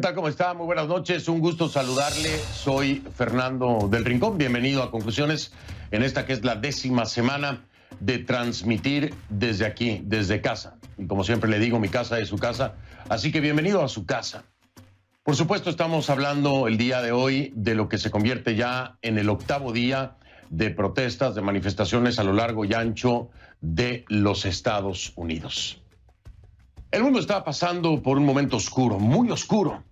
¿Qué tal? ¿Cómo está? Muy buenas noches. Un gusto saludarle. Soy Fernando del Rincón. Bienvenido a Conclusiones en esta que es la 10ª semana de transmitir desde aquí, desde casa. Y como siempre le digo, mi casa es su casa. Así que bienvenido a su casa. Por supuesto, estamos hablando el día de hoy de lo que se convierte ya en el 8º día de protestas, de manifestaciones a lo largo y ancho de los Estados Unidos. El mundo está pasando por un momento oscuro, muy oscuro,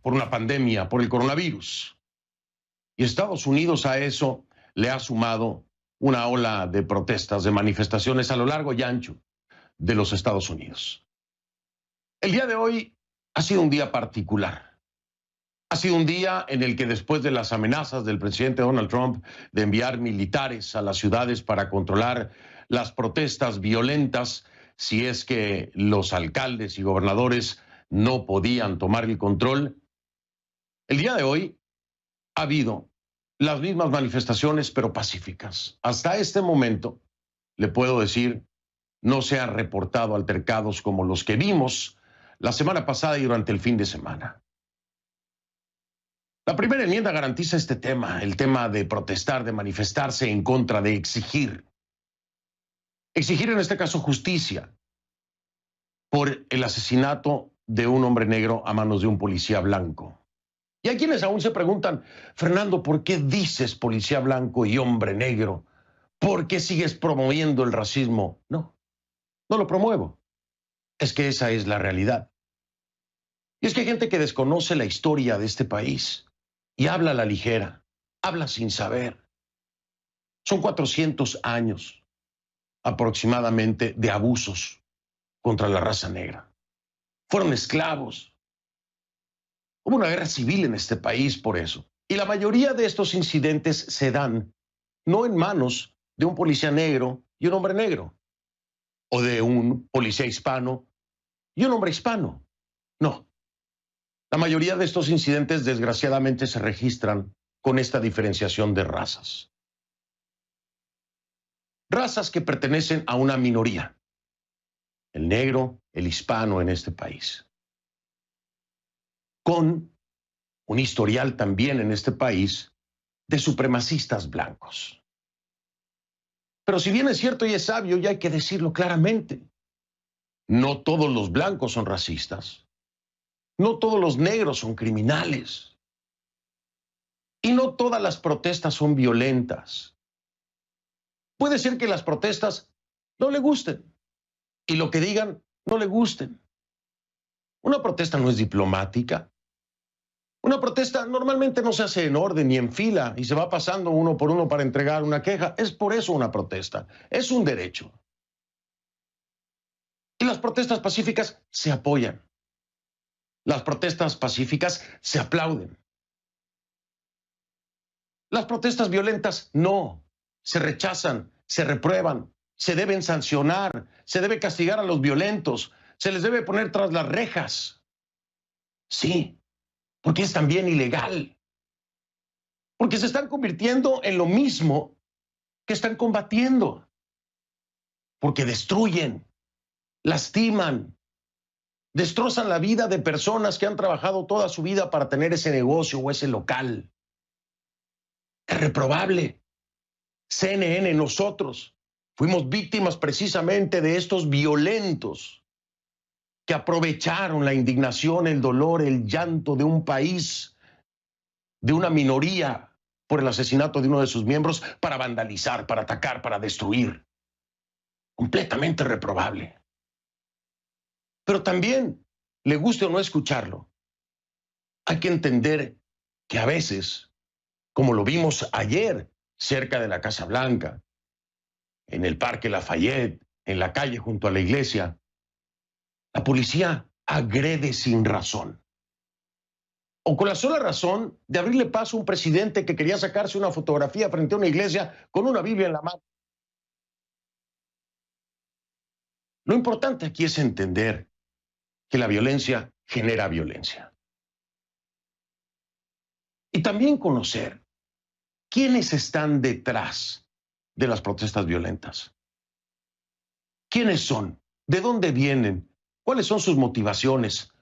por una pandemia, por el coronavirus. Y Estados Unidos a eso le ha sumado una ola de protestas, de manifestaciones a lo largo y ancho de los Estados Unidos. El día de hoy ha sido un día particular. Ha sido un día en el que después de las amenazas del presidente Donald Trump de enviar militares a las ciudades para controlar las protestas violentas, si es que los alcaldes y gobernadores no podían tomar el control, el día de hoy ha habido las mismas manifestaciones, pero pacíficas. Hasta este momento, le puedo decir, no se han reportado altercados como los que vimos la semana pasada y durante el fin de semana. La primera enmienda garantiza este tema, el tema de protestar, de manifestarse en contra, de exigir. Exigir en este caso justicia por el asesinato de un hombre negro a manos de un policía blanco. Y hay quienes aún se preguntan, Fernando, ¿por qué dices policía blanco y hombre negro? ¿Por qué sigues promoviendo el racismo? No, no lo promuevo. Es que esa es la realidad. Y es que hay gente que desconoce la historia de este país y habla a la ligera, habla sin saber. Son 400 años aproximadamente de abusos contra la raza negra. Fueron esclavos. Hubo una guerra civil en este país por eso. Y la mayoría de estos incidentes se dan no en manos de un policía negro y un hombre negro, o de un policía hispano y un hombre hispano. No. La mayoría de estos incidentes, desgraciadamente, se registran con esta diferenciación de razas. Razas que pertenecen a una minoría. El negro, el hispano en este país. Con un historial también en este país de supremacistas blancos. Pero si bien es cierto y es sabio, y hay que decirlo claramente, no todos los blancos son racistas, no todos los negros son criminales, y no todas las protestas son violentas. Puede ser que las protestas no le gusten, y lo que digan no le gusten. Una protesta no es diplomática. Una protesta normalmente no se hace en orden ni en fila y se va pasando uno por uno para entregar una queja. Es por eso una protesta. Es un derecho. Y las protestas pacíficas se apoyan. Las protestas pacíficas se aplauden. Las protestas violentas no. Se rechazan, se reprueban, se deben sancionar, se debe castigar a los violentos, se les debe poner tras las rejas. Sí. Porque es también ilegal. Porque se están convirtiendo en lo mismo que están combatiendo. Porque destruyen, lastiman, destrozan la vida de personas que han trabajado toda su vida para tener ese negocio o ese local. Es reprobable. CNN, nosotros, fuimos víctimas precisamente de estos violentos que aprovecharon la indignación, el dolor, el llanto de un país, de una minoría, por el asesinato de uno de sus miembros para vandalizar, para atacar, para destruir. Completamente reprobable. Pero también, le guste o no escucharlo, hay que entender que a veces, como lo vimos ayer cerca de la Casa Blanca, en el Parque Lafayette, en la calle junto a la iglesia, la policía agrede sin razón. O con la sola razón de abrirle paso a un presidente que quería sacarse una fotografía frente a una iglesia con una Biblia en la mano. Lo importante aquí es entender que la violencia genera violencia. Y también conocer quiénes están detrás de las protestas violentas. ¿Quiénes son? ¿De dónde vienen? ¿Cuáles son sus motivaciones?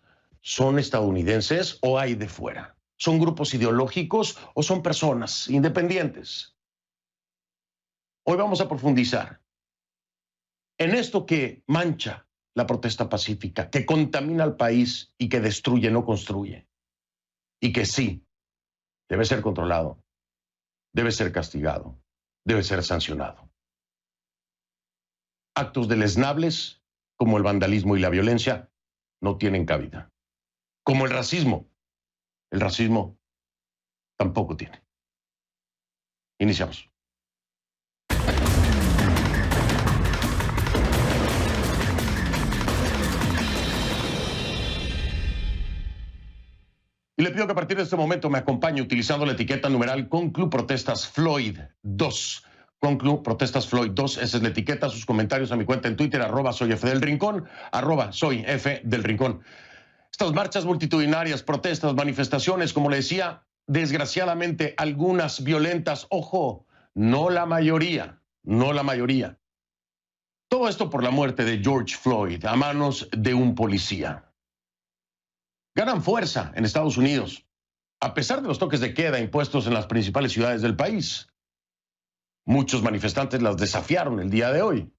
¿Son estadounidenses o hay de fuera? ¿Son grupos ideológicos o son personas independientes? Hoy vamos a profundizar en esto que mancha la protesta pacífica, que contamina al país y que destruye, no construye. Y que sí, debe ser controlado, debe ser castigado, debe ser sancionado. Actos deleznables, como el vandalismo y la violencia, no tienen cabida. Como el racismo tampoco tiene. Iniciamos. Y le pido que a partir de este momento me acompañe utilizando la etiqueta numeral Conclu Protestas Floyd 2. Conclu Protestas Floyd 2, esa es la etiqueta. Sus comentarios a mi cuenta en Twitter, @soyfdelrincón, @soyfdelrincón. Estas marchas multitudinarias, protestas, manifestaciones, como le decía, desgraciadamente algunas violentas, ojo, no la mayoría, no la mayoría. Todo esto por la muerte de George Floyd a manos de un policía. Ganan fuerza en Estados Unidos, a pesar de los toques de queda impuestos en las principales ciudades del país. Muchos manifestantes las desafiaron el día de hoy.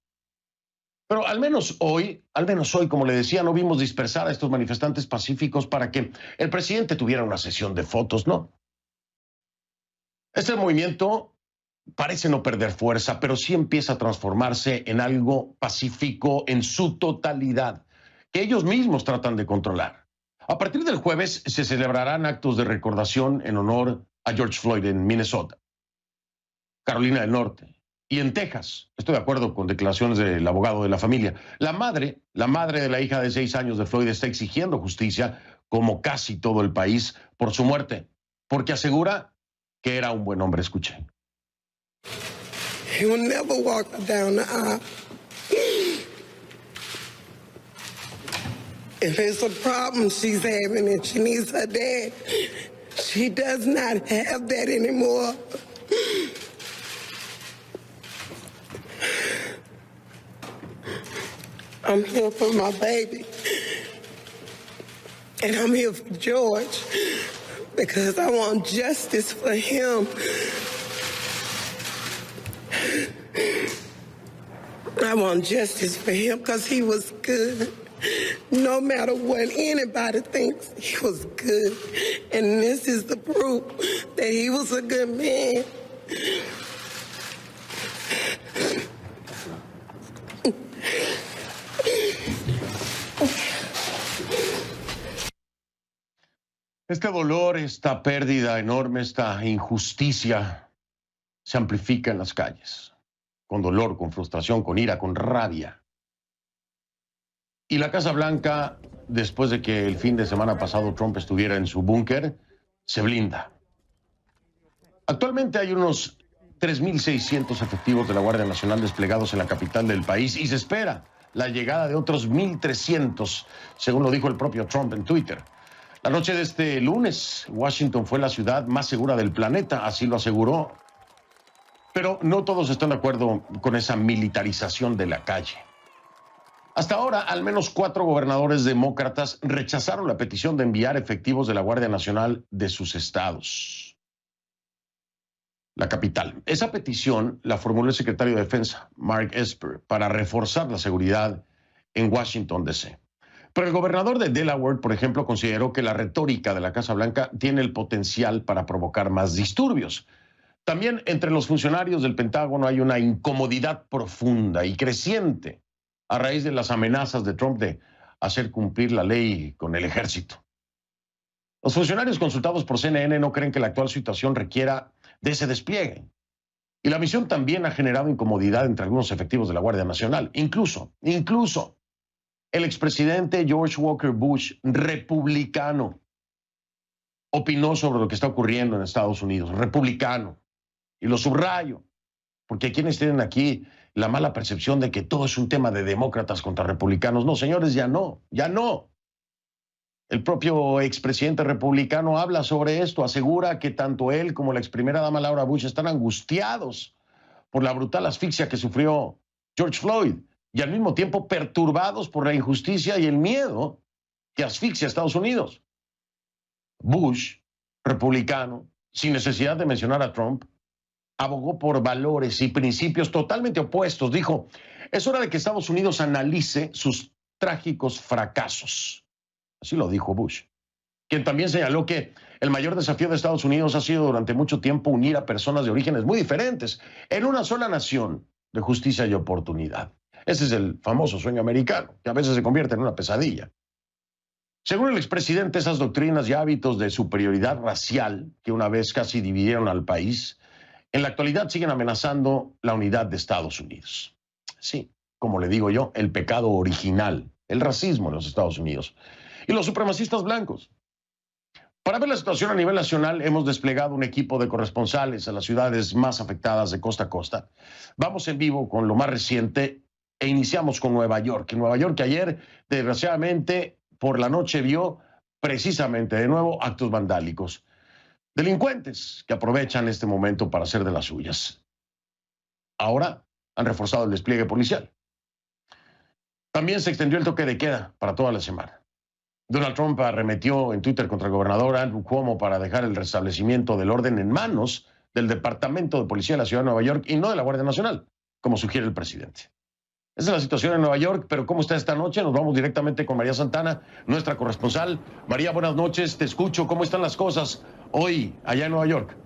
Pero al menos hoy, como le decía, no vimos dispersar a estos manifestantes pacíficos para que el presidente tuviera una sesión de fotos, no. Este movimiento parece no perder fuerza, pero sí empieza a transformarse en algo pacífico en su totalidad, que ellos mismos tratan de controlar. A partir del jueves se celebrarán actos de recordación en honor a George Floyd en Minnesota, Carolina del Norte y en Texas. Estoy de acuerdo con declaraciones del abogado de la familia. La madre de la hija de 6 años de Floyd está exigiendo justicia, como casi todo el país, por su muerte, porque asegura que era un buen hombre. Escuchen. He will never walk down the aisle. If it's a problem she's having and she needs her dad, she does not have that anymore. I'm here for my baby. And I'm here for George because I want justice for him. I want justice for him because he was good. No matter what anybody thinks, he was good. And this is the proof that he was a good man. Este dolor, esta pérdida enorme, esta injusticia se amplifica en las calles, con dolor, con frustración, con ira, con rabia. Y la Casa Blanca, después de que el fin de semana pasado Trump estuviera en su búnker, se blinda. Actualmente hay unos 3.600 efectivos de la Guardia Nacional desplegados en la capital del país y se espera la llegada de otros 1.300, según lo dijo el propio Trump en Twitter. La noche de este lunes, Washington fue la ciudad más segura del planeta, así lo aseguró. Pero no todos están de acuerdo con esa militarización de la calle. Hasta ahora, al menos 4 gobernadores demócratas rechazaron la petición de enviar efectivos de la Guardia Nacional de sus estados. La capital. Esa petición la formuló el secretario de Defensa, Mark Esper, para reforzar la seguridad en Washington, D.C. Pero el gobernador de Delaware, por ejemplo, consideró que la retórica de la Casa Blanca tiene el potencial para provocar más disturbios. También entre los funcionarios del Pentágono hay una incomodidad profunda y creciente a raíz de las amenazas de Trump de hacer cumplir la ley con el ejército. Los funcionarios consultados por CNN no creen que la actual situación requiera de ese despliegue. Y la misión también ha generado incomodidad entre algunos efectivos de la Guardia Nacional. Incluso el expresidente George Walker Bush, republicano, opinó sobre lo que está ocurriendo en Estados Unidos, republicano. Y lo subrayo, porque hay quienes tienen aquí la mala percepción de que todo es un tema de demócratas contra republicanos. No, señores, ya no. El propio expresidente republicano habla sobre esto, asegura que tanto él como la exprimera dama Laura Bush están angustiados por la brutal asfixia que sufrió George Floyd y al mismo tiempo perturbados por la injusticia y el miedo que asfixia a Estados Unidos. Bush, republicano, sin necesidad de mencionar a Trump, abogó por valores y principios totalmente opuestos. Dijo, es hora de que Estados Unidos analice sus trágicos fracasos. Así lo dijo Bush, quien también señaló que el mayor desafío de Estados Unidos ha sido durante mucho tiempo unir a personas de orígenes muy diferentes en una sola nación de justicia y oportunidad. Ese es el famoso sueño americano, que a veces se convierte en una pesadilla. Según el expresidente, esas doctrinas y hábitos de superioridad racial, que una vez casi dividieron al país, en la actualidad siguen amenazando la unidad de Estados Unidos. Sí, como le digo yo, el pecado original, el racismo en los Estados Unidos. Y los supremacistas blancos. Para ver la situación a nivel nacional, hemos desplegado un equipo de corresponsales a las ciudades más afectadas de costa a costa. Vamos en vivo con lo más reciente e iniciamos con Nueva York. Nueva York, que ayer, desgraciadamente, por la noche vio precisamente de nuevo actos vandálicos. Delincuentes que aprovechan este momento para hacer de las suyas. Ahora han reforzado el despliegue policial. También se extendió el toque de queda para toda la semana. Donald Trump arremetió en Twitter contra el gobernador Andrew Cuomo para dejar el restablecimiento del orden en manos del Departamento de Policía de la Ciudad de Nueva York y no de la Guardia Nacional, como sugiere el presidente. Esa es la situación en Nueva York, pero ¿cómo está esta noche? Nos vamos directamente con María Santana, nuestra corresponsal. María, buenas noches, te escucho. ¿Cómo están las cosas hoy allá en Nueva York?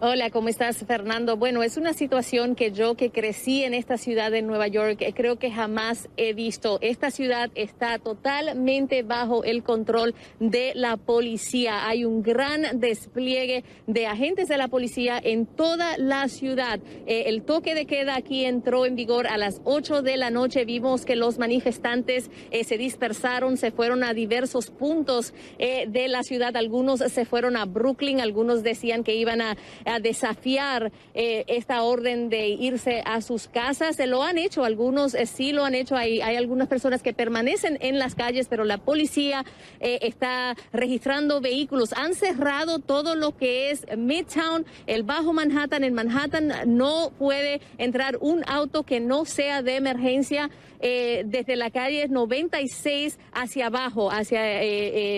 Hola, ¿cómo estás, Fernando? Bueno, es una situación que yo, que crecí en esta ciudad de Nueva York, creo que jamás he visto. Esta ciudad está totalmente bajo el control de la policía. Hay un gran despliegue de agentes de la policía en toda la ciudad. El toque de queda aquí entró en vigor a las 8 de la noche. Vimos que los manifestantes se dispersaron, se fueron a diversos puntos de la ciudad. Algunos se fueron a Brooklyn, algunos decían que iban a desafiar esta orden de irse a sus casas. Se lo han hecho, algunos sí lo han hecho. Hay algunas personas que permanecen en las calles, pero la policía está registrando vehículos. Han cerrado todo lo que es Midtown, el Bajo Manhattan. En Manhattan no puede entrar un auto que no sea de emergencia. Desde la calle 96 hacia abajo, hacia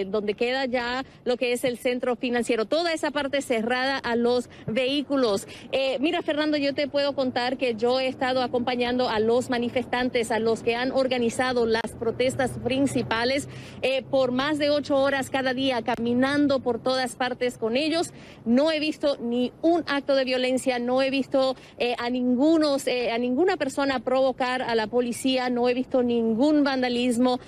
donde queda ya lo que es el centro financiero. Toda esa parte cerrada a los vehículos. Mira, Fernando, yo te puedo contar que yo he estado acompañando a los manifestantes, a los que han organizado las protestas principales por más de 8 horas cada día, caminando por todas partes con ellos. No he visto ni un acto de violencia, no he visto a ninguna persona provocar a la policía, no he visto ningún vandalismo.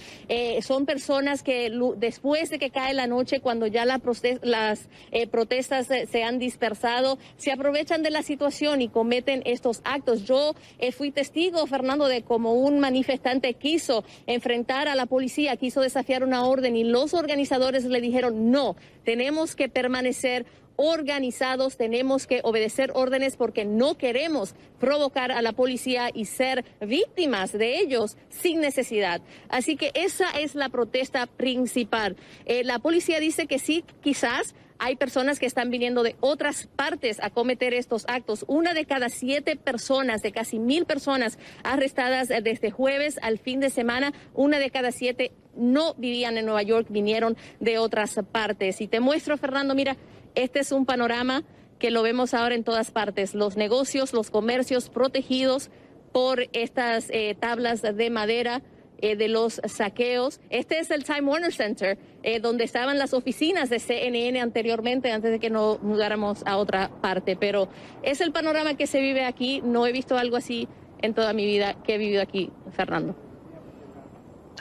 Son personas que después de que cae la noche, cuando ya las protestas se han dispersado, se aprovechan de la situación y cometen estos actos. Yo fui testigo, Fernando, de cómo un manifestante quiso enfrentar a la policía, quiso desafiar una orden y los organizadores le dijeron no, tenemos que permanecer organizados, tenemos que obedecer órdenes porque no queremos provocar a la policía y ser víctimas de ellos sin necesidad. Así que esa es la protesta principal. La policía dice que sí, quizás hay personas que están viniendo de otras partes a cometer estos actos. 1 de cada 7 personas, de casi 1,000 personas arrestadas desde jueves al fin de semana, 1 de cada 7 no vivían en Nueva York, vinieron de otras partes. Y te muestro, Fernando, mira, este es un panorama que lo vemos ahora en todas partes. Los negocios, los comercios protegidos por estas tablas de madera de los saqueos. Este es el Time Warner Center, donde estaban las oficinas de CNN anteriormente, antes de que nos mudáramos a otra parte. Pero es el panorama que se vive aquí. No he visto algo así en toda mi vida que he vivido aquí, Fernando.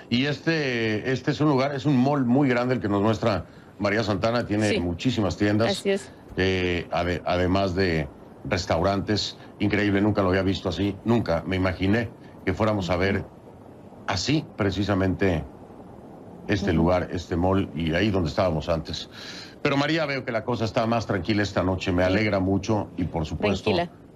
Y este es un lugar, es un mall muy grande el que nos muestra María Santana. Tiene muchísimas tiendas. Así es. Además de restaurantes. Increíble, nunca lo había visto así. Nunca me imaginé que fuéramos a ver así precisamente este lugar, este mall, y ahí donde estábamos antes. Pero María, veo que la cosa está más tranquila esta noche. Me alegra mucho y por supuesto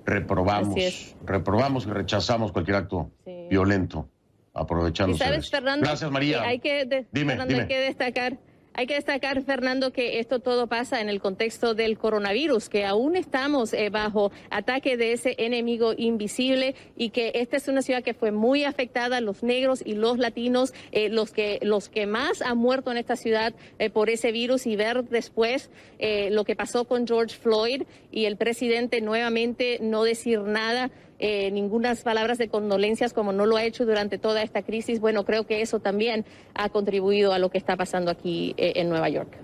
reprobamos y rechazamos cualquier acto violento aprovechándose. ¿Y sabes, Fernando? Gracias, María. Hay que destacar Hay que destacar, Fernando, que esto todo pasa en el contexto del coronavirus, que aún estamos bajo ataque de ese enemigo invisible y que esta es una ciudad que fue muy afectada, los negros y los latinos, los que más han muerto en esta ciudad por ese virus, y ver después lo que pasó con George Floyd y el presidente nuevamente no decir nada. Ninguna palabras de condolencias como no lo ha hecho durante toda esta crisis. Bueno, creo que eso también ha contribuido a lo que está pasando aquí en Nueva York.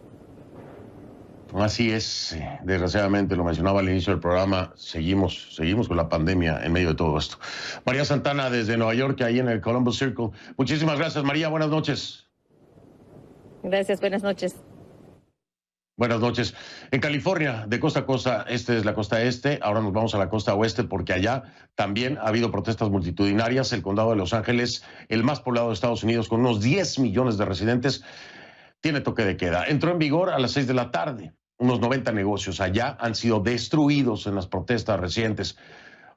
Así es, desgraciadamente lo mencionaba al inicio del programa, seguimos con la pandemia en medio de todo esto. María Santana desde Nueva York, ahí en el Columbus Circle. Muchísimas gracias, María, buenas noches. Gracias, buenas noches. Buenas noches. En California, de costa a costa, este es la costa este, ahora nos vamos a la costa oeste porque allá también ha habido protestas multitudinarias. El condado de Los Ángeles, el más poblado de Estados Unidos, con unos 10 millones de residentes, tiene toque de queda. Entró en vigor a las 6 de la tarde. Unos 90 negocios allá han sido destruidos en las protestas recientes.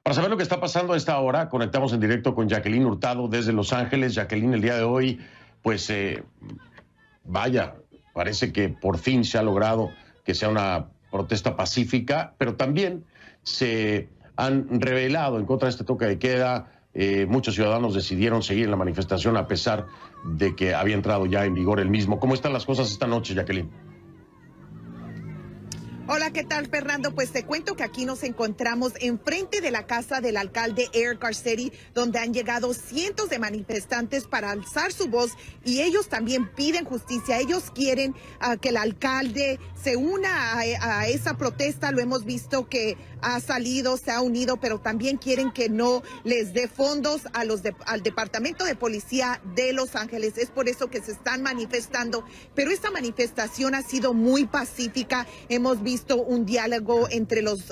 Para saber lo que está pasando a esta hora, conectamos en directo con Jacqueline Hurtado desde Los Ángeles. Jacqueline, el día de hoy, pues vaya, parece que por fin se ha logrado que sea una protesta pacífica, pero también se han rebelado en contra de este toque de queda. Muchos ciudadanos decidieron seguir en la manifestación a pesar de que había entrado ya en vigor el mismo. ¿Cómo están las cosas esta noche, Jacqueline? Hola, ¿qué tal, Fernando? Pues te cuento que aquí nos encontramos enfrente de la casa del alcalde Eric Garcetti, donde han llegado cientos de manifestantes para alzar su voz, y ellos también piden justicia. Ellos quieren que el alcalde se una a esa protesta. Lo hemos visto que ha salido, se ha unido, pero también quieren que no les dé fondos a al Departamento de Policía de Los Ángeles. Es por eso que se están manifestando, pero esta manifestación ha sido muy pacífica. Hemos visto un diálogo entre los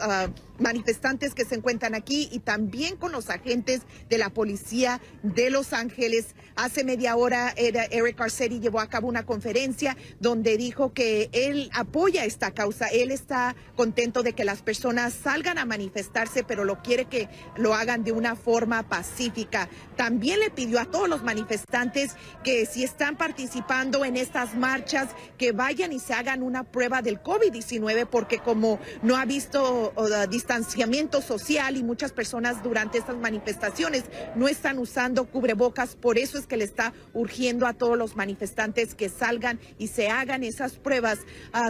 manifestantes que se encuentran aquí y también con los agentes de la policía de Los Ángeles. Hace media hora Eric Garcetti llevó a cabo una conferencia donde dijo que él apoya esta causa. Él está contento de que las personas salgan a manifestarse, pero lo quiere que lo hagan de una forma pacífica. También le pidió a todos los manifestantes que si están participando en estas marchas, que vayan y se hagan una prueba del COVID-19, porque como no ha visto distanciamiento social y muchas personas durante estas manifestaciones no están usando cubrebocas, por eso es que le está urgiendo a todos los manifestantes que salgan y se hagan esas pruebas.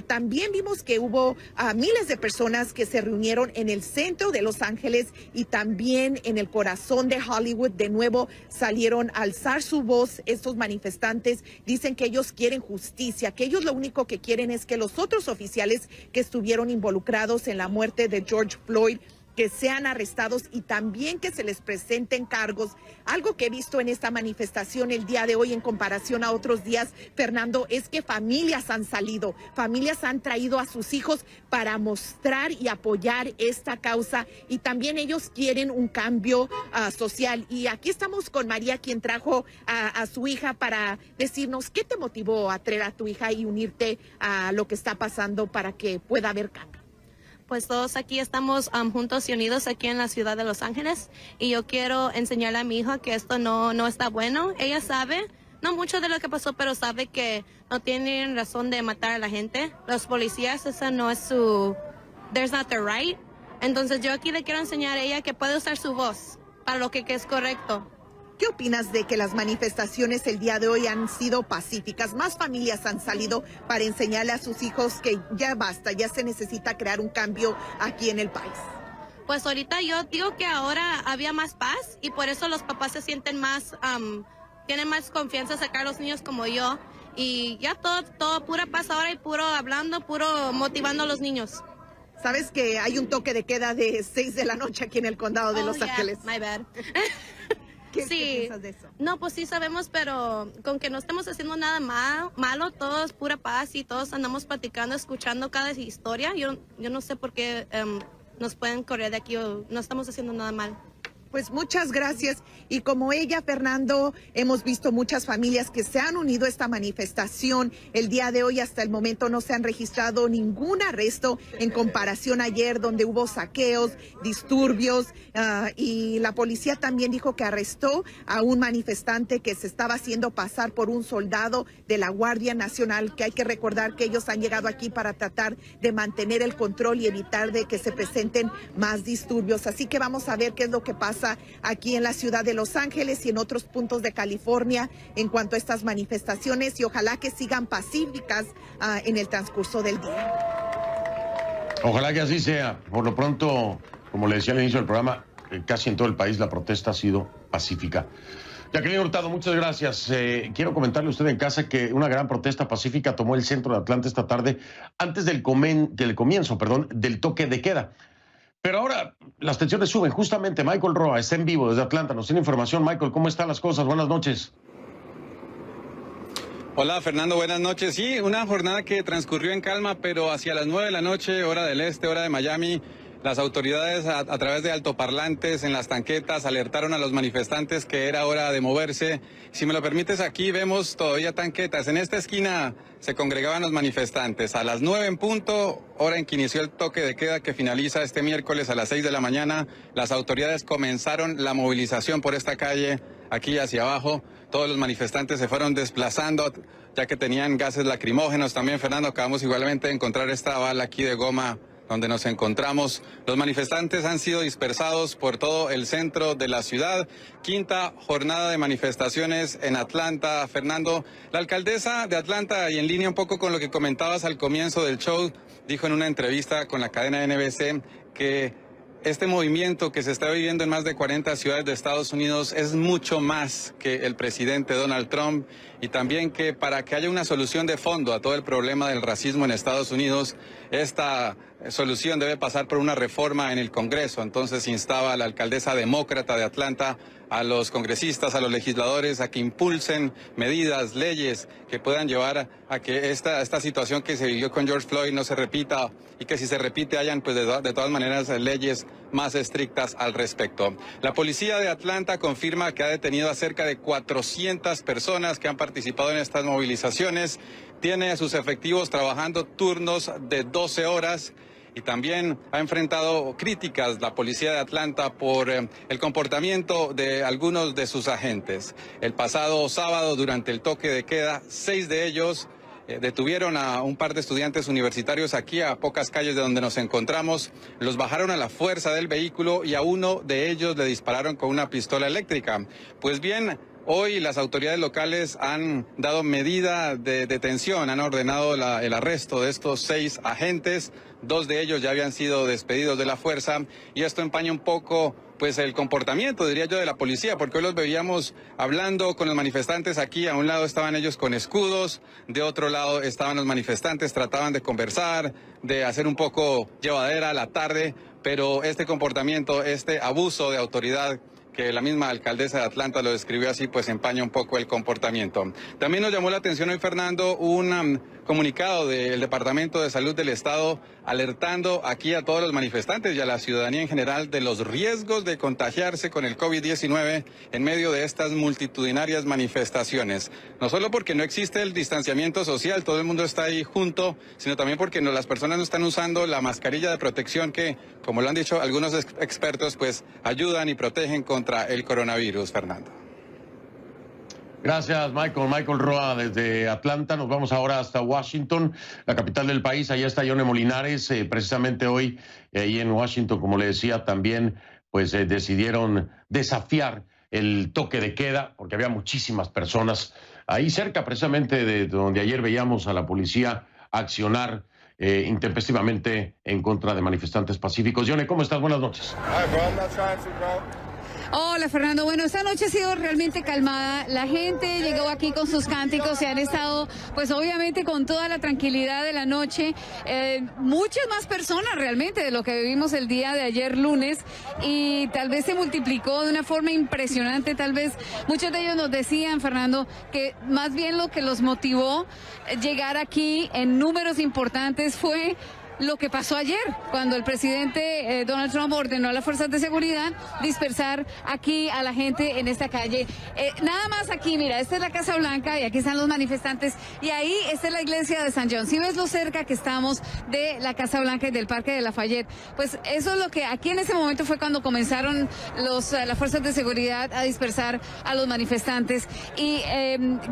También vimos que hubo miles de personas que se reunieron en el centro de Los Ángeles y también en el corazón de Hollywood. De nuevo salieron a alzar su voz. Estos manifestantes dicen que ellos quieren justicia, que ellos lo único que quieren es que los otros oficiales que estuvieron involucrados en la muerte de George Floyd, que sean arrestados y también que se les presenten cargos. Algo que he visto en esta manifestación el día de hoy en comparación a otros días, Fernando, es que familias han salido, familias han traído a sus hijos para mostrar y apoyar esta causa, y también ellos quieren un cambio social. Y aquí estamos con María, quien trajo a su hija para decirnos qué te motivó a traer a tu hija y unirte a lo que está pasando para que pueda haber cambio. Pues todos aquí estamos juntos y unidos aquí en la ciudad de Los Ángeles, y yo quiero enseñarle a mi hija que esto no está bueno. Ella sabe, no mucho de lo que pasó, pero sabe que no tienen razón de matar a la gente. Los policías, esa no es su, there's not the right. Entonces yo aquí le quiero enseñar a ella que puede usar su voz para lo que es correcto. ¿Qué opinas de que las manifestaciones el día de hoy han sido pacíficas? Más familias han salido para enseñarle a sus hijos que ya basta, ya se necesita crear un cambio aquí en el país. Pues ahorita yo digo que ahora había más paz y por eso los papás se sienten más, tienen más confianza en sacar a los niños como yo. Y ya todo pura paz ahora y puro hablando, puro motivando a los niños. ¿Sabes que hay un toque de queda de 6 de la noche aquí en el condado de Los Ángeles? My bad. ¿Qué piensas de eso? No, pues sí sabemos, pero con que no estemos haciendo nada malo, todo es pura paz y todos andamos platicando, escuchando cada historia. Yo no sé por qué nos pueden correr de aquí, o no estamos haciendo nada mal. Pues muchas gracias. Y como ella, Fernando, hemos visto muchas familias que se han unido a esta manifestación. El día de hoy, hasta el momento, no se han registrado ningún arresto en comparación a ayer, donde hubo saqueos, disturbios, y la policía también dijo que arrestó a un manifestante que se estaba haciendo pasar por un soldado de la Guardia Nacional, que hay que recordar que ellos han llegado aquí para tratar de mantener el control y evitar de que se presenten más disturbios. Así que vamos a ver qué es lo que pasa aquí en la ciudad de Los Ángeles y en otros puntos de California en cuanto a estas manifestaciones, y ojalá que sigan pacíficas en el transcurso del día. Ojalá que así sea. Por lo pronto, como le decía al inicio del programa, casi en todo el país la protesta ha sido pacífica. Jacqueline Hurtado, muchas gracias. Quiero comentarle a usted en casa que una gran protesta pacífica tomó el centro de Atlanta esta tarde antes del comienzo del toque de queda. Pero ahora las tensiones suben. Justamente Michael Roa está en vivo desde Atlanta. Nos tiene información. Michael, ¿cómo están las cosas? Buenas noches. Hola Fernando, buenas noches. Sí, una jornada que transcurrió en calma, pero hacia las 9 de la noche, hora del este, hora de Miami, las autoridades a través de altoparlantes en las tanquetas alertaron a los manifestantes que era hora de moverse. Si me lo permites, aquí vemos todavía tanquetas. En esta esquina se congregaban los manifestantes. A las 9 en punto, hora en que inició el toque de queda que finaliza este miércoles a las 6 de la mañana, las autoridades comenzaron la movilización por esta calle, aquí hacia abajo. Todos los manifestantes se fueron desplazando, ya que tenían gases lacrimógenos. También, Fernando, acabamos igualmente de encontrar esta bala aquí de goma donde nos encontramos. Los manifestantes han sido dispersados por todo el centro de la ciudad. Quinta jornada de manifestaciones en Atlanta. Fernando, la alcaldesa de Atlanta, y en línea un poco con lo que comentabas al comienzo del show, dijo en una entrevista con la cadena NBC que este movimiento que se está viviendo en más de 40 ciudades de Estados Unidos es mucho más que el presidente Donald Trump, y también que para que haya una solución de fondo a todo el problema del racismo en Estados Unidos, esta solución debe pasar por una reforma en el Congreso. Entonces instaba a la alcaldesa demócrata de Atlanta, a los congresistas, a los legisladores, a que impulsen medidas, leyes que puedan llevar a que esta situación que se vivió con George Floyd no se repita, y que si se repite hayan pues de todas maneras leyes más estrictas al respecto. La policía de Atlanta confirma que ha detenido a cerca de 400 personas que han participado en estas movilizaciones. Tiene a sus efectivos trabajando turnos de 12 horas. Y también ha enfrentado críticas la policía de Atlanta por el comportamiento de algunos de sus agentes. El pasado sábado, durante el toque de queda, 6 de ellos detuvieron a un par de estudiantes universitarios aquí a pocas calles de donde nos encontramos. Los bajaron a la fuerza del vehículo y a uno de ellos le dispararon con una pistola eléctrica. Pues bien, hoy las autoridades locales han dado medida de detención, han ordenado el arresto de estos 6 agentes. 2 de ellos ya habían sido despedidos de la fuerza, y esto empaña un poco pues el comportamiento, diría yo, de la policía, porque hoy los veíamos hablando con los manifestantes aquí. A un lado estaban ellos con escudos, de otro lado estaban los manifestantes, trataban de conversar, de hacer un poco llevadera la tarde, pero este comportamiento, este abuso de autoridad, que la misma alcaldesa de Atlanta lo describió así, pues empaña un poco el comportamiento. También nos llamó la atención hoy, Fernando, un comunicado del Departamento de Salud del Estado alertando aquí a todos los manifestantes y a la ciudadanía en general de los riesgos de contagiarse con el COVID-19 en medio de estas multitudinarias manifestaciones. No solo porque no existe el distanciamiento social, todo el mundo está ahí junto, sino también porque las personas no están usando la mascarilla de protección que, como lo han dicho algunos expertos, pues ayudan y protegen contra el coronavirus, Fernando. Gracias, Michael Roa desde Atlanta. Nos vamos ahora hasta Washington, la capital del país. Allá está Yone Molinares. Precisamente hoy, ahí en Washington, como le decía, también pues decidieron desafiar el toque de queda, porque había muchísimas personas ahí cerca, precisamente de donde ayer veíamos a la policía accionar intempestivamente en contra de manifestantes pacíficos. Yone, ¿cómo estás? Buenas noches. Hola Fernando, bueno, esta noche ha sido realmente calmada, la gente llegó aquí con sus cánticos y han estado pues obviamente con toda la tranquilidad de la noche, muchas más personas realmente de lo que vivimos el día de ayer lunes, y tal vez se multiplicó de una forma impresionante. Tal vez muchos de ellos nos decían, Fernando, que más bien lo que los motivó llegar aquí en números importantes fue lo que pasó ayer, cuando el presidente Donald Trump ordenó a las fuerzas de seguridad dispersar aquí a la gente en esta calle. Nada más aquí, mira, esta es la Casa Blanca y aquí están los manifestantes, y ahí esta es la iglesia de San John. Si ves lo cerca que estamos de la Casa Blanca y del Parque de Lafayette, pues eso es lo que aquí en ese momento fue cuando comenzaron las fuerzas de seguridad a dispersar a los manifestantes, y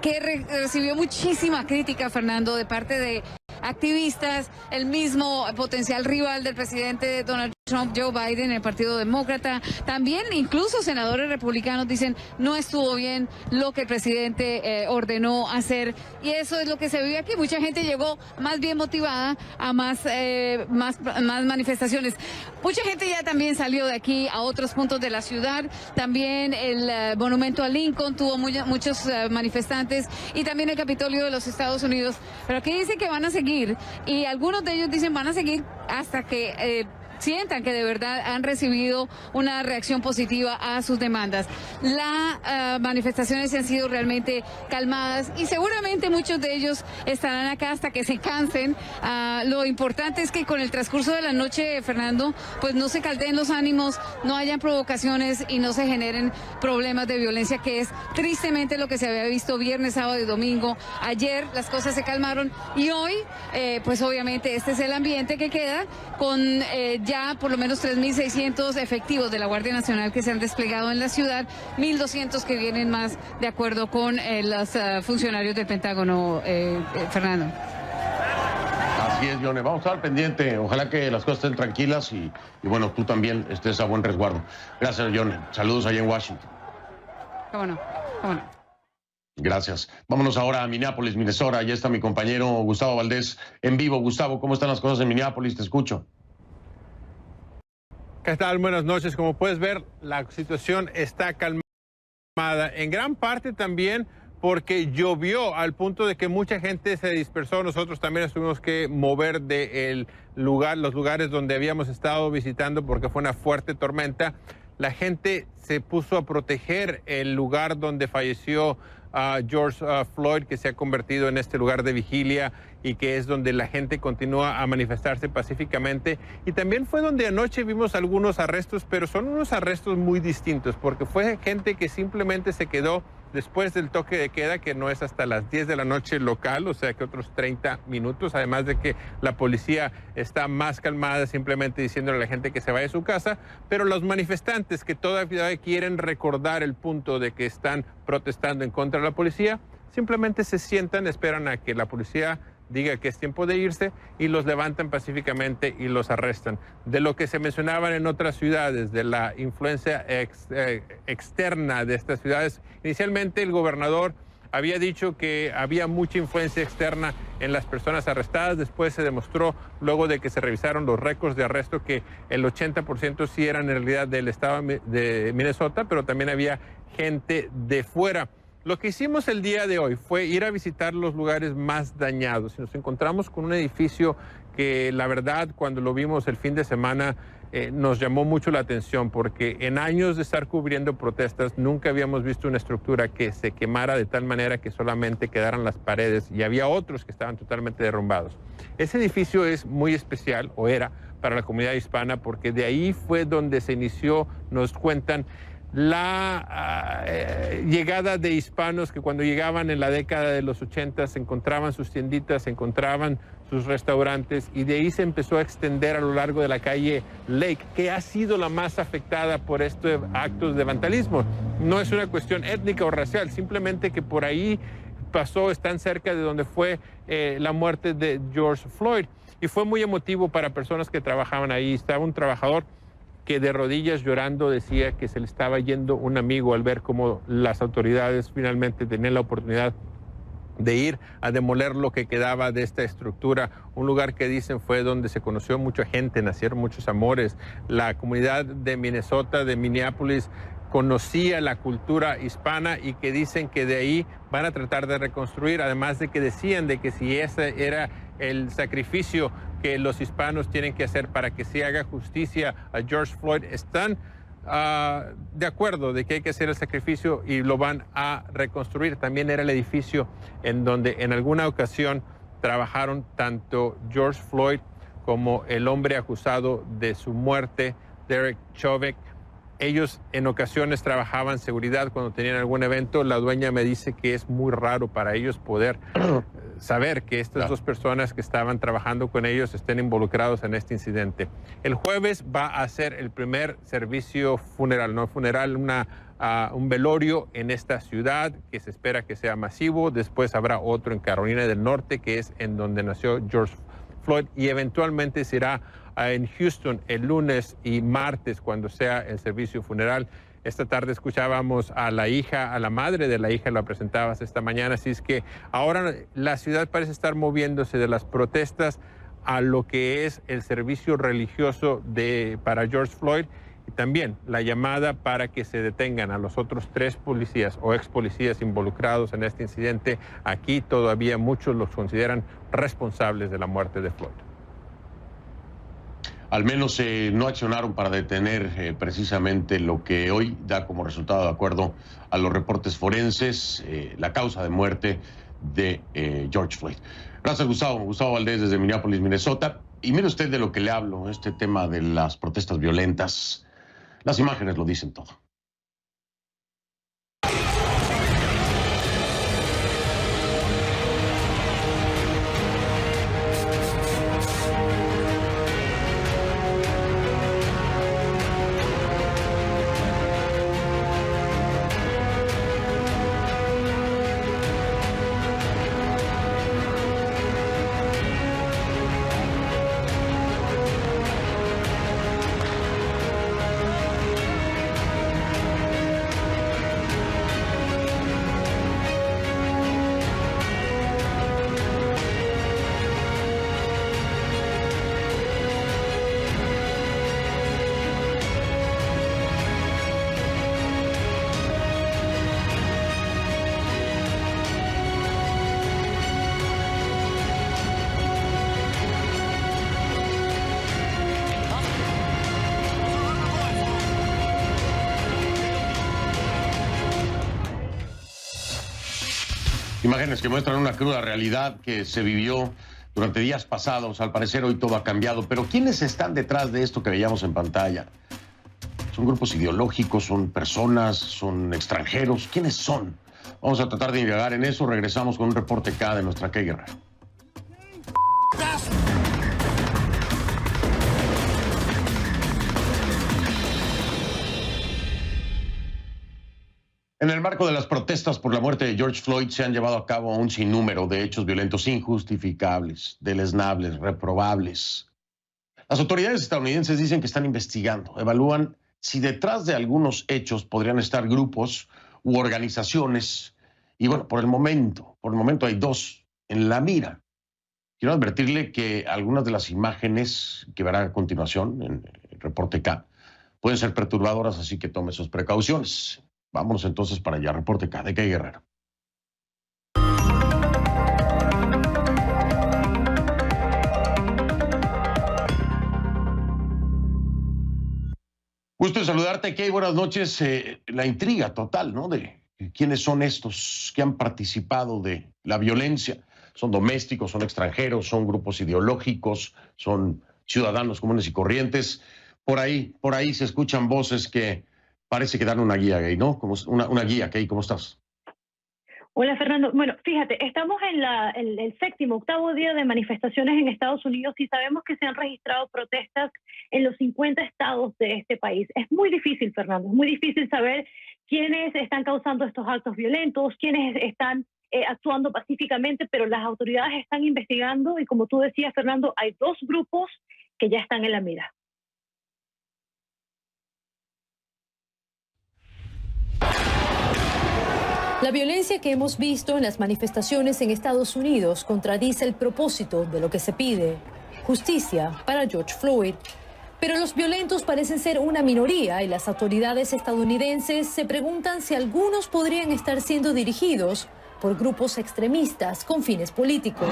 que recibió muchísima crítica, Fernando, de parte de activistas, el mismo potencial rival del presidente Donald Trump, Joe Biden, el Partido Demócrata. También incluso senadores republicanos dicen no estuvo bien lo que el presidente ordenó hacer, y eso es lo que se vive aquí. Mucha gente llegó más bien motivada a más manifestaciones. Mucha gente ya también salió de aquí a otros puntos de la ciudad. También el monumento a Lincoln tuvo muchos manifestantes, y también el Capitolio de los Estados Unidos. Pero aquí dicen que van a seguir, y algunos de ellos dicen van a seguir hasta que sientan que de verdad han recibido una reacción positiva a sus demandas. Las manifestaciones han sido realmente calmadas, y seguramente muchos de ellos estarán acá hasta que se cansen. Lo importante es que con el transcurso de la noche, Fernando, pues no se caldeen los ánimos, no hayan provocaciones y no se generen problemas de violencia, que es tristemente lo que se había visto viernes, sábado y domingo. Ayer las cosas se calmaron, y hoy pues obviamente este es el ambiente que queda, con ya por lo menos 3.600 efectivos de la Guardia Nacional que se han desplegado en la ciudad, 1.200 que vienen más, de acuerdo con los funcionarios del Pentágono, Fernando. Así es, Yone. Vamos a estar pendiente. Ojalá que las cosas estén tranquilas y bueno, tú también estés a buen resguardo. Gracias, Yone. Saludos allá en Washington. ¿Cómo no? ¿Cómo no? Gracias. Vámonos ahora a Minneapolis, Minnesota. Allá está mi compañero Gustavo Valdés en vivo. Gustavo, ¿cómo están las cosas en Minneapolis? Te escucho. ¿Qué tal? Buenas noches. Como puedes ver, la situación está calmada, en gran parte también porque llovió al punto de que mucha gente se dispersó. Nosotros también nos tuvimos que mover de los lugares donde habíamos estado visitando porque fue una fuerte tormenta. La gente se puso a proteger el lugar donde falleció George Floyd, que se ha convertido en este lugar de vigilia y que es donde la gente continúa a manifestarse pacíficamente. Y también fue donde anoche vimos algunos arrestos, pero son unos arrestos muy distintos, porque fue gente que simplemente se quedó después del toque de queda, que no es hasta las 10 de la noche local, o sea que otros 30 minutos, además de que la policía está más calmada, simplemente diciéndole a la gente que se vaya a su casa, pero los manifestantes que todavía quieren recordar el punto de que están protestando en contra de la policía, simplemente se sientan, esperan a que la policía diga que es tiempo de irse y los levantan pacíficamente y los arrestan. De lo que se mencionaban en otras ciudades, de la influencia externa de estas ciudades, inicialmente el gobernador había dicho que había mucha influencia externa en las personas arrestadas. Después se demostró, luego de que se revisaron los récords de arresto, que el 80% sí eran en realidad del estado de Minnesota, pero también había gente de fuera. Lo que hicimos el día de hoy fue ir a visitar los lugares más dañados y nos encontramos con un edificio que la verdad cuando lo vimos el fin de semana nos llamó mucho la atención, porque en años de estar cubriendo protestas nunca habíamos visto una estructura que se quemara de tal manera que solamente quedaran las paredes y había otros que estaban totalmente derrumbados. Ese edificio es muy especial, o era, para la comunidad hispana, porque de ahí fue donde se inició, nos cuentan, la llegada de hispanos que cuando llegaban en la década de los 80 se encontraban sus tienditas, se encontraban sus restaurantes, y de ahí se empezó a extender a lo largo de la calle Lake, que ha sido la más afectada por estos actos de vandalismo. No es una cuestión étnica o racial, simplemente que por ahí pasó, están cerca de donde fue la muerte de George Floyd, y fue muy emotivo para personas que trabajaban ahí. Estaba un trabajador que de rodillas llorando decía que se le estaba yendo un amigo al ver cómo las autoridades finalmente tenían la oportunidad de ir a demoler lo que quedaba de esta estructura, un lugar que dicen fue donde se conoció mucha gente, nacieron muchos amores. La comunidad de Minnesota, de Minneapolis, conocía la cultura hispana y que dicen que de ahí van a tratar de reconstruir, además de que decían de que si ese era el sacrificio que los hispanos tienen que hacer para que se haga justicia a George Floyd, están de acuerdo de que hay que hacer el sacrificio y lo van a reconstruir. También era el edificio en donde en alguna ocasión trabajaron tanto George Floyd como el hombre acusado de su muerte, Derek Chauvin. Ellos en ocasiones trabajaban seguridad cuando tenían algún evento. La dueña me dice que es muy raro para ellos poder saber que estas dos personas que estaban trabajando con ellos estén involucrados en este incidente. El jueves va a ser el primer servicio funeral, no funeral, un velorio en esta ciudad que se espera que sea masivo. Después habrá otro en Carolina del Norte, que es en donde nació George Floyd, y eventualmente será en Houston el lunes y martes cuando sea el servicio funeral. Esta tarde escuchábamos a la hija, a la madre de la hija, la presentabas esta mañana, así es que ahora la ciudad parece estar moviéndose de las protestas a lo que es el servicio religioso para George Floyd, y también la llamada para que se detengan a los otros 3 policías o ex policías involucrados en este incidente. Aquí todavía muchos los consideran responsables de la muerte de Floyd. Al menos no accionaron para detener precisamente lo que hoy da como resultado, de acuerdo a los reportes forenses, la causa de muerte de George Floyd. Gracias, Gustavo. Gustavo Valdés desde Minneapolis, Minnesota. Y mire usted de lo que le hablo, este tema de las protestas violentas. Las imágenes lo dicen todo. Imágenes que muestran una cruda realidad que se vivió durante días pasados. Al parecer hoy todo ha cambiado. Pero ¿quiénes están detrás de esto que veíamos en pantalla? ¿Son grupos ideológicos? ¿Son personas? ¿Son extranjeros? ¿Quiénes son? Vamos a tratar de indagar en eso. Regresamos con un reporte acá de nuestra Kay Guerrero. En el marco de las protestas por la muerte de George Floyd se han llevado a cabo un sinnúmero de hechos violentos injustificables, deleznables, reprobables. Las autoridades estadounidenses dicen que están investigando, evalúan si detrás de algunos hechos podrían estar grupos u organizaciones. Y bueno, por el momento hay 2 en la mira. Quiero advertirle que algunas de las imágenes que verá a continuación en el reporte K pueden ser perturbadoras, así que tome sus precauciones. Vámonos entonces para allá, reporte K de Kay Guerrero. Gusto en saludarte, Kay. Buenas noches. La intriga total, ¿no? De quiénes son estos que han participado de la violencia. Son domésticos, son extranjeros, son grupos ideológicos, son ciudadanos comunes y corrientes. Por ahí se escuchan voces que parece que dan una guía, Kay, ¿no? Como una guía, Kay, ¿cómo estás? Hola, Fernando. Bueno, fíjate, estamos en el 7º, 8º día de manifestaciones en Estados Unidos y sabemos que se han registrado protestas en los 50 estados de este país. Es muy difícil, Fernando, es muy difícil saber quiénes están causando estos actos violentos, quiénes están actuando pacíficamente, pero las autoridades están investigando y, como tú decías, Fernando, hay 2 grupos que ya están en la mira. La violencia que hemos visto en las manifestaciones en Estados Unidos contradice el propósito de lo que se pide: justicia para George Floyd. Pero los violentos parecen ser una minoría y las autoridades estadounidenses se preguntan si algunos podrían estar siendo dirigidos por grupos extremistas con fines políticos.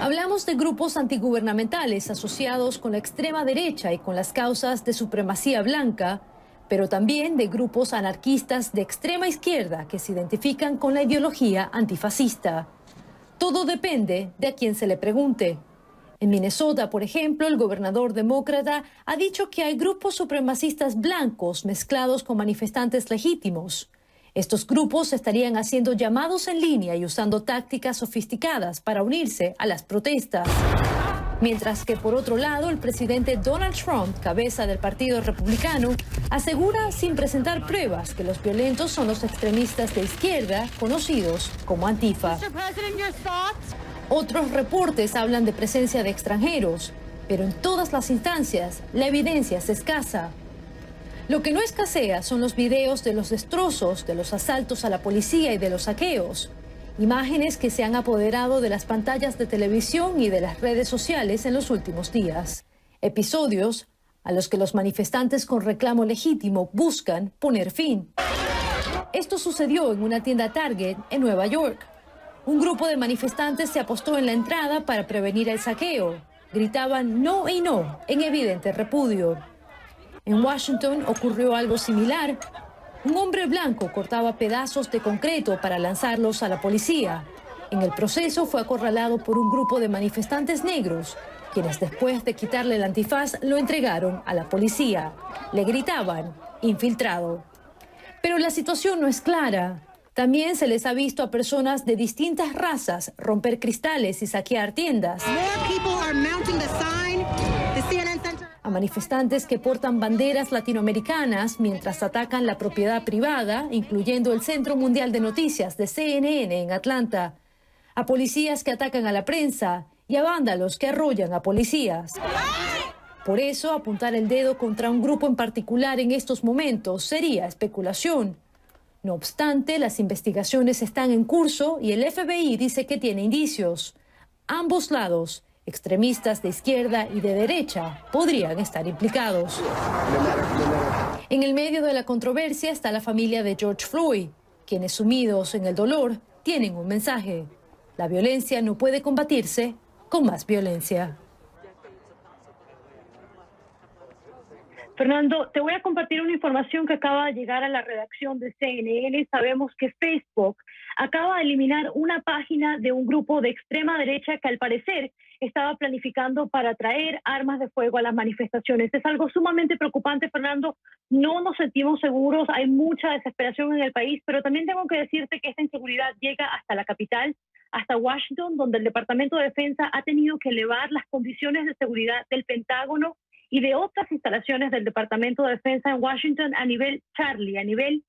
Hablamos de grupos antigubernamentales asociados con la extrema derecha y con las causas de supremacía blanca, pero también de grupos anarquistas de extrema izquierda que se identifican con la ideología antifascista. Todo depende de a quién se le pregunte. En Minnesota, por ejemplo, el gobernador demócrata ha dicho que hay grupos supremacistas blancos mezclados con manifestantes legítimos. Estos grupos estarían haciendo llamados en línea y usando tácticas sofisticadas para unirse a las protestas. Mientras que, por otro lado, el presidente Donald Trump, cabeza del Partido Republicano, asegura sin presentar pruebas que los violentos son los extremistas de izquierda, conocidos como Antifa. Otros reportes hablan de presencia de extranjeros, pero en todas las instancias la evidencia es escasa. Lo que no escasea son los videos de los destrozos, de los asaltos a la policía y de los saqueos. Imágenes que se han apoderado de las pantallas de televisión y de las redes sociales en los últimos días. Episodios a los que los manifestantes con reclamo legítimo buscan poner fin. Esto sucedió en una tienda Target en Nueva York. Un grupo de manifestantes se apostó en la entrada para prevenir el saqueo. Gritaban no y no en evidente repudio. En Washington ocurrió algo similar. Un hombre blanco cortaba pedazos de concreto para lanzarlos a la policía. En el proceso fue acorralado por un grupo de manifestantes negros, quienes después de quitarle el antifaz lo entregaron a la policía. Le gritaban, infiltrado. Pero la situación no es clara. También se les ha visto a personas de distintas razas romper cristales y saquear tiendas. A manifestantes que portan banderas latinoamericanas mientras atacan la propiedad privada, incluyendo el Centro Mundial de Noticias de CNN en Atlanta. A policías que atacan a la prensa y a vándalos que arrollan a policías. Por eso, apuntar el dedo contra un grupo en particular en estos momentos sería especulación. No obstante, las investigaciones están en curso y el FBI dice que tiene indicios. Ambos lados, extremistas de izquierda y de derecha, podrían estar implicados. En el medio de la controversia está la familia de George Floyd, quienes, sumidos en el dolor, tienen un mensaje. La violencia no puede combatirse con más violencia. Fernando, te voy a compartir una información que acaba de llegar a la redacción de CNN. Sabemos que Facebook acaba de eliminar una página de un grupo de extrema derecha que al parecer estaba planificando para traer armas de fuego a las manifestaciones. Es algo sumamente preocupante, Fernando. No nos sentimos seguros, hay mucha desesperación en el país, pero también tengo que decirte que esta inseguridad llega hasta la capital, hasta Washington, donde el Departamento de Defensa ha tenido que elevar las condiciones de seguridad del Pentágono y de otras instalaciones del Departamento de Defensa en Washington a nivel Charlie, a nivel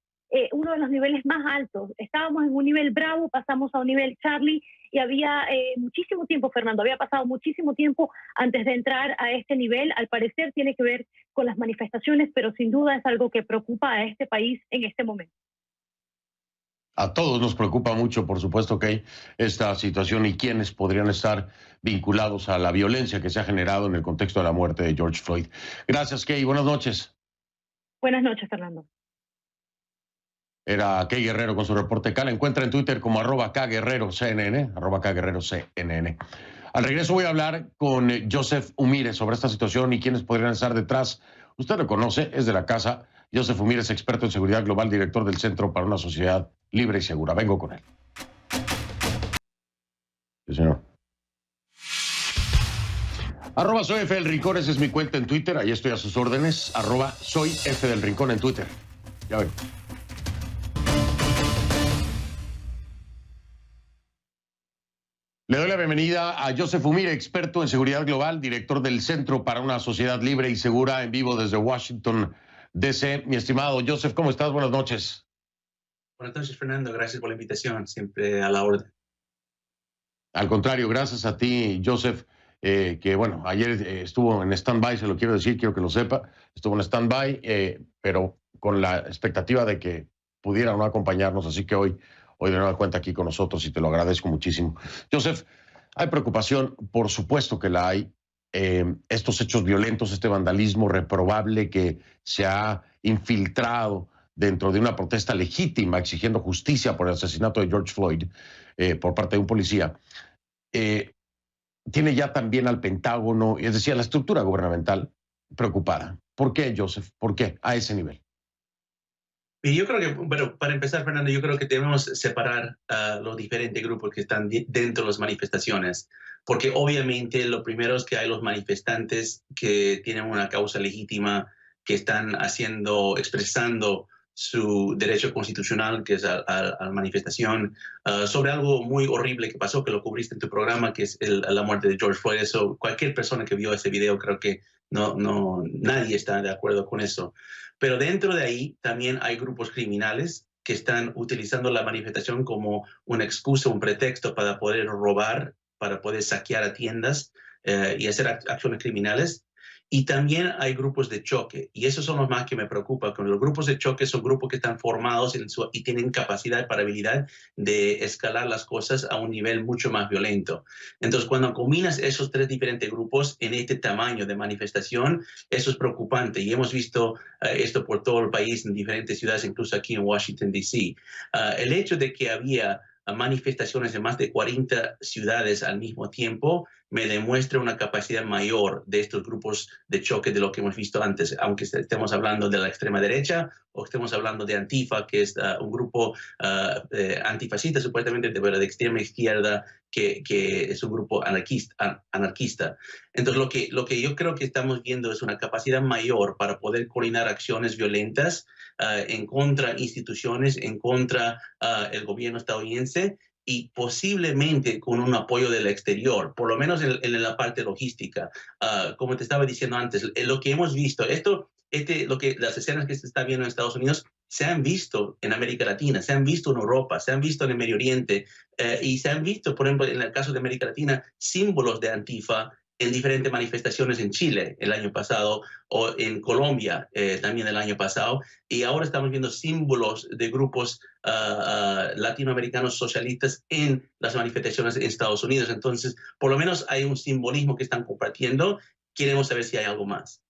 uno de los niveles más altos. Estábamos en un nivel Bravo, pasamos a un nivel Charlie y había muchísimo tiempo, Fernando, había pasado muchísimo tiempo antes de entrar a este nivel. Al parecer tiene que ver con las manifestaciones, pero sin duda es algo que preocupa a este país en este momento. A todos nos preocupa mucho, por supuesto, que esta situación y quiénes podrían estar vinculados a la violencia que se ha generado en el contexto de la muerte de George Floyd. Gracias, Kay. Buenas noches. Buenas noches, Fernando. Era Kay Guerrero con su reporte K. La encuentra en Twitter como @KGuerreroCNN, @KGuerreroCNN. Al regreso voy a hablar con Joseph Umires sobre esta situación y quiénes podrían estar detrás. Usted lo conoce, es de la casa. Joseph Umires, experto en seguridad global, director del Centro para una Sociedad Libre y Segura. Vengo con él. Sí, señor. @soy F del Rincón, esa es mi cuenta en Twitter. Ahí estoy a sus órdenes. @soy F del Rincón en Twitter. Ya ven. Le doy la bienvenida a Joseph Umires, experto en seguridad global, director del Centro para una Sociedad Libre y Segura, en vivo desde Washington, D.C. Mi estimado Joseph, ¿cómo estás? Buenas noches. Buenas noches, Fernando. Gracias por la invitación. Siempre a la orden. Al contrario, gracias a ti, Joseph, que bueno, ayer estuvo en stand-by, se lo quiero decir, quiero que lo sepa. Estuvo en stand-by, pero con la expectativa de que pudiera no acompañarnos, así que hoy de nueva cuenta aquí con nosotros y te lo agradezco muchísimo. Joseph, hay preocupación, por supuesto que la hay. Estos hechos violentos, este vandalismo reprobable que se ha infiltrado dentro de una protesta legítima exigiendo justicia por el asesinato de George Floyd por parte de un policía, tiene ya también al Pentágono, es decir, a la estructura gubernamental preocupada. ¿Por qué, Joseph? ¿Por qué a ese nivel? Y yo creo que, bueno, para empezar, Fernando, yo creo que debemos separar los diferentes grupos que están dentro de las manifestaciones. porque obviamente lo primero es que hay los manifestantes que tienen una causa legítima, que están expresando su derecho constitucional, que es a la manifestación, sobre algo muy horrible que pasó, que lo cubriste en tu programa, que es la muerte de George Floyd. Eso, cualquier persona que vio ese video, creo que nadie está de acuerdo con eso. Pero dentro de ahí también hay grupos criminales que están utilizando la manifestación como una excusa, un pretexto para poder robar, para poder saquear a tiendas y hacer acciones criminales. Y también hay grupos de choque, y esos son los más que me preocupan. Con los grupos de choque son grupos que están formados y tienen capacidad para habilidad de escalar las cosas a un nivel mucho más violento. Entonces, cuando combinas esos tres diferentes grupos en este tamaño de manifestación, eso es preocupante. Y hemos visto esto por todo el país, en diferentes ciudades, incluso aquí en Washington, D.C. El hecho de que había manifestaciones en más de 40 ciudades al mismo tiempo me demuestra una capacidad mayor de estos grupos de choque de lo que hemos visto antes, aunque estemos hablando de la extrema derecha o estemos hablando de Antifa, que es un grupo antifascista, supuestamente de extrema izquierda, que es un grupo anarquista. Entonces, lo que yo creo que estamos viendo es una capacidad mayor para poder coordinar acciones violentas en contra de instituciones, en contra del gobierno estadounidense, y posiblemente con un apoyo del exterior, por lo menos en la parte logística. Como te estaba diciendo antes, lo que hemos visto, las escenas que se están viendo en Estados Unidos se han visto en América Latina, se han visto en Europa, se han visto en el Medio Oriente, y se han visto, por ejemplo, en el caso de América Latina, símbolos de Antifa en diferentes manifestaciones en Chile el año pasado, o en Colombia también el año pasado, y ahora estamos viendo símbolos de grupos latinoamericanos socialistas en las manifestaciones en Estados Unidos. Entonces, por lo menos hay un simbolismo que están compartiendo. Queremos saber si hay algo más.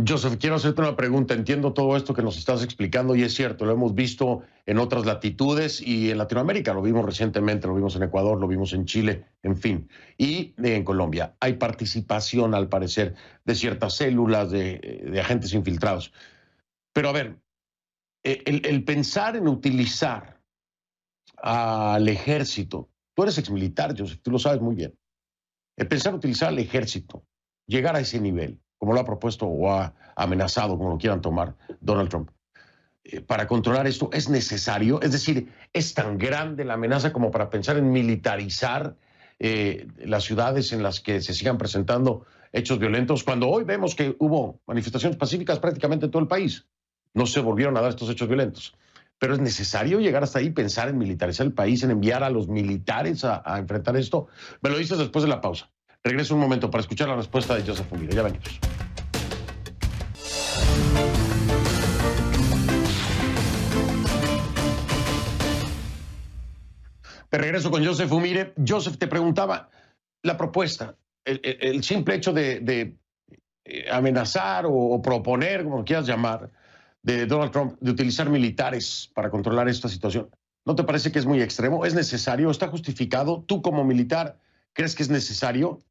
Joseph, quiero hacerte una pregunta. Entiendo todo esto que nos estás explicando y es cierto, lo hemos visto en otras latitudes y en Latinoamérica, lo vimos recientemente, lo vimos en Ecuador, lo vimos en Chile, en fin, y en Colombia. Hay participación, al parecer, de ciertas células, de agentes infiltrados. Pero a ver, el pensar en utilizar al ejército, tú eres exmilitar, Joseph, tú lo sabes muy bien, el pensar en utilizar al ejército, llegar a ese nivel, como lo ha propuesto o ha amenazado, como lo quieran tomar, Donald Trump, para controlar esto, ¿es necesario? Es decir, ¿es tan grande la amenaza como para pensar en militarizar las ciudades en las que se sigan presentando hechos violentos, cuando hoy vemos que hubo manifestaciones pacíficas prácticamente en todo el país? No se volvieron a dar estos hechos violentos. Pero ¿es necesario llegar hasta ahí, pensar en militarizar el país, en enviar a los militares a enfrentar esto? Me lo dices después de la pausa. Regreso un momento para escuchar la respuesta de Joseph Umire. Ya venimos. De regreso con Joseph Umire. Joseph, te preguntaba, la propuesta, el simple hecho de amenazar o proponer, como quieras llamar, de Donald Trump, de utilizar militares para controlar esta situación, ¿no te parece que es muy extremo? ¿Es necesario? ¿Está justificado? ¿Tú como militar crees que es necesario?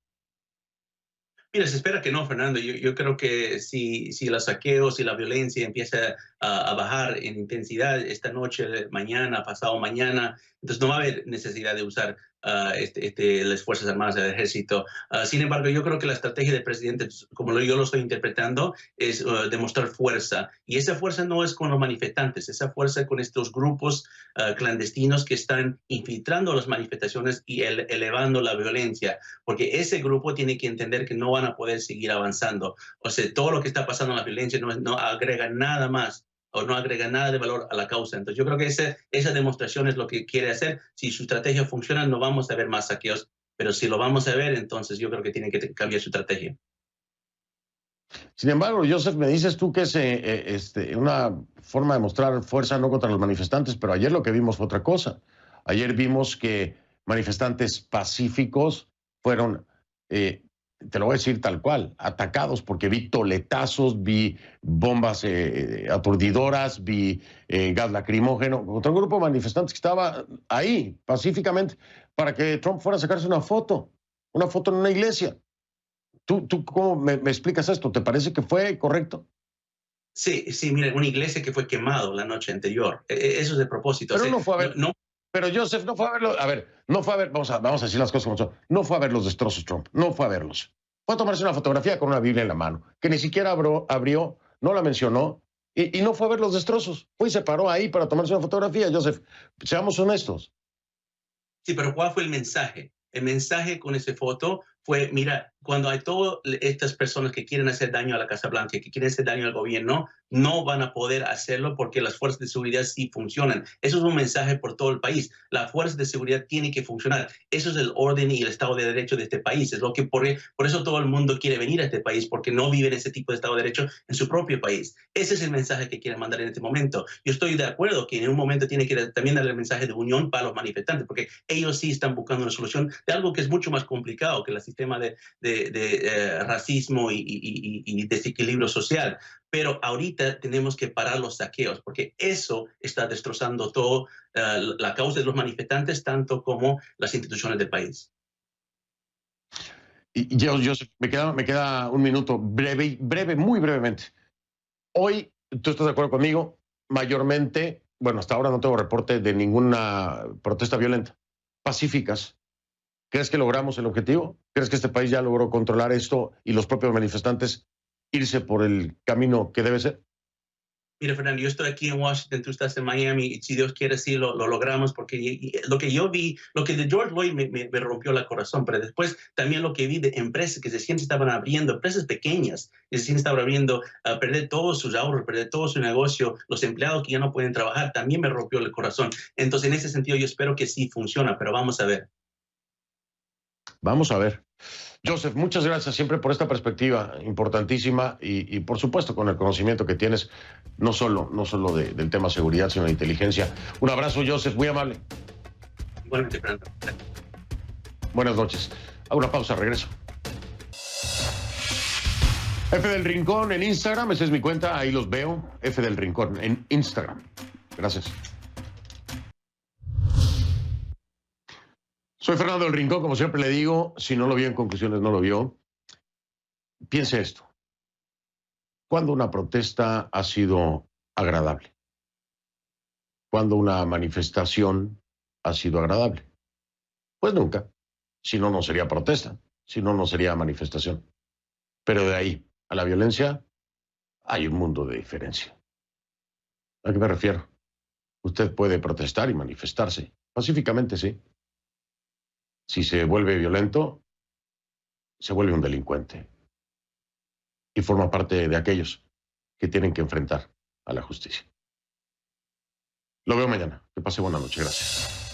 Mira, se espera que no, Fernando. Yo creo que si los saqueos y la violencia empieza a bajar en intensidad esta noche, mañana, pasado mañana, entonces no va a haber necesidad de usar las Fuerzas Armadas del Ejército. Sin embargo, yo creo que la estrategia del presidente, como yo lo estoy interpretando, es demostrar fuerza. Y esa fuerza no es con los manifestantes, esa fuerza es con estos grupos clandestinos que están infiltrando las manifestaciones y elevando la violencia, porque ese grupo tiene que entender que no van a poder seguir avanzando. O sea, todo lo que está pasando en la violencia no agrega nada más, o no agrega nada de valor a la causa. Entonces yo creo que esa demostración es lo que quiere hacer. Si su estrategia funciona, no vamos a ver más saqueos, pero si lo vamos a ver, entonces yo creo que tiene que cambiar su estrategia. Sin embargo, Joseph, me dices tú que es una forma de mostrar fuerza no contra los manifestantes, pero ayer lo que vimos fue otra cosa. Ayer vimos que manifestantes pacíficos fueron te lo voy a decir tal cual, atacados, porque vi toletazos, vi bombas aturdidoras, vi gas lacrimógeno, contra un grupo de manifestantes que estaba ahí pacíficamente para que Trump fuera a sacarse una foto en una iglesia. ¿Tú cómo me explicas esto? ¿Te parece que fue correcto? Sí, mira, una iglesia que fue quemado la noche anterior. Eso es de propósito. Pero no fue a ver. Pero Joseph no fue a verlo. A ver, no fue a ver, vamos a decir las cosas como son. No fue a ver los destrozos Trump, no fue a verlos. Fue a tomarse una fotografía con una Biblia en la mano, que ni siquiera abrió, no la mencionó, y no fue a ver los destrozos. Fue y se paró ahí para tomarse una fotografía, Joseph. Seamos honestos. Sí, pero ¿cuál fue el mensaje? El mensaje con esa foto fue, mira, cuando hay todas estas personas que quieren hacer daño a la Casa Blanca, que quieren hacer daño al gobierno, no van a poder hacerlo porque las fuerzas de seguridad sí funcionan. Eso es un mensaje por todo el país. La fuerza de seguridad tiene que funcionar. Eso es el orden y el Estado de Derecho de este país. Es lo que por eso todo el mundo quiere venir a este país, porque no viven ese tipo de Estado de Derecho en su propio país. Ese es el mensaje que quieren mandar en este momento. Yo estoy de acuerdo que en un momento tiene que también dar el mensaje de unión para los manifestantes, porque ellos sí están buscando una solución de algo que es mucho más complicado que el sistema de racismo y desequilibrio social. Pero ahorita tenemos que parar los saqueos, porque eso está destrozando todo la causa de los manifestantes, tanto como las instituciones del país. Y yo me queda un minuto, breve, muy brevemente. Hoy, ¿tú estás de acuerdo conmigo? Mayormente, bueno, hasta ahora no tengo reporte de ninguna protesta violenta. Pacíficas. ¿Crees que logramos el objetivo? ¿Crees que este país ya logró controlar esto y los propios manifestantes irse por el camino que debe ser? Mira, Fernando, yo estoy aquí en Washington, tú estás en Miami, y si Dios quiere, sí lo logramos, porque lo que yo vi, lo que de George Floyd me rompió el corazón, pero después también lo que vi de empresas que se estaban abriendo, empresas pequeñas, que se estaban abriendo, a perder todos sus ahorros, perder todo su negocio, los empleados que ya no pueden trabajar, también me rompió el corazón. Entonces, en ese sentido, yo espero que sí funciona, pero vamos a ver. Vamos a ver. Joseph, muchas gracias siempre por esta perspectiva importantísima y por supuesto con el conocimiento que tienes, no solo del tema seguridad, sino de inteligencia. Un abrazo, Joseph, muy amable. Igualmente, Fernando. Buenas noches. A una pausa, regreso. F del Rincón en Instagram, esa es mi cuenta, ahí los veo. F del Rincón en Instagram. Gracias. Soy Fernando del Rincón, como siempre le digo, si no lo vio en conclusiones, no lo vio. Piense esto. ¿Cuándo una protesta ha sido agradable? ¿Cuándo una manifestación ha sido agradable? Pues nunca. Si no, no sería protesta. Si no, no sería manifestación. Pero de ahí a la violencia hay un mundo de diferencia. ¿A qué me refiero? Usted puede protestar y manifestarse. Pacíficamente, sí. Si se vuelve violento, se vuelve un delincuente. Y forma parte de aquellos que tienen que enfrentar a la justicia. Lo veo mañana. Que pase buena noche. Gracias.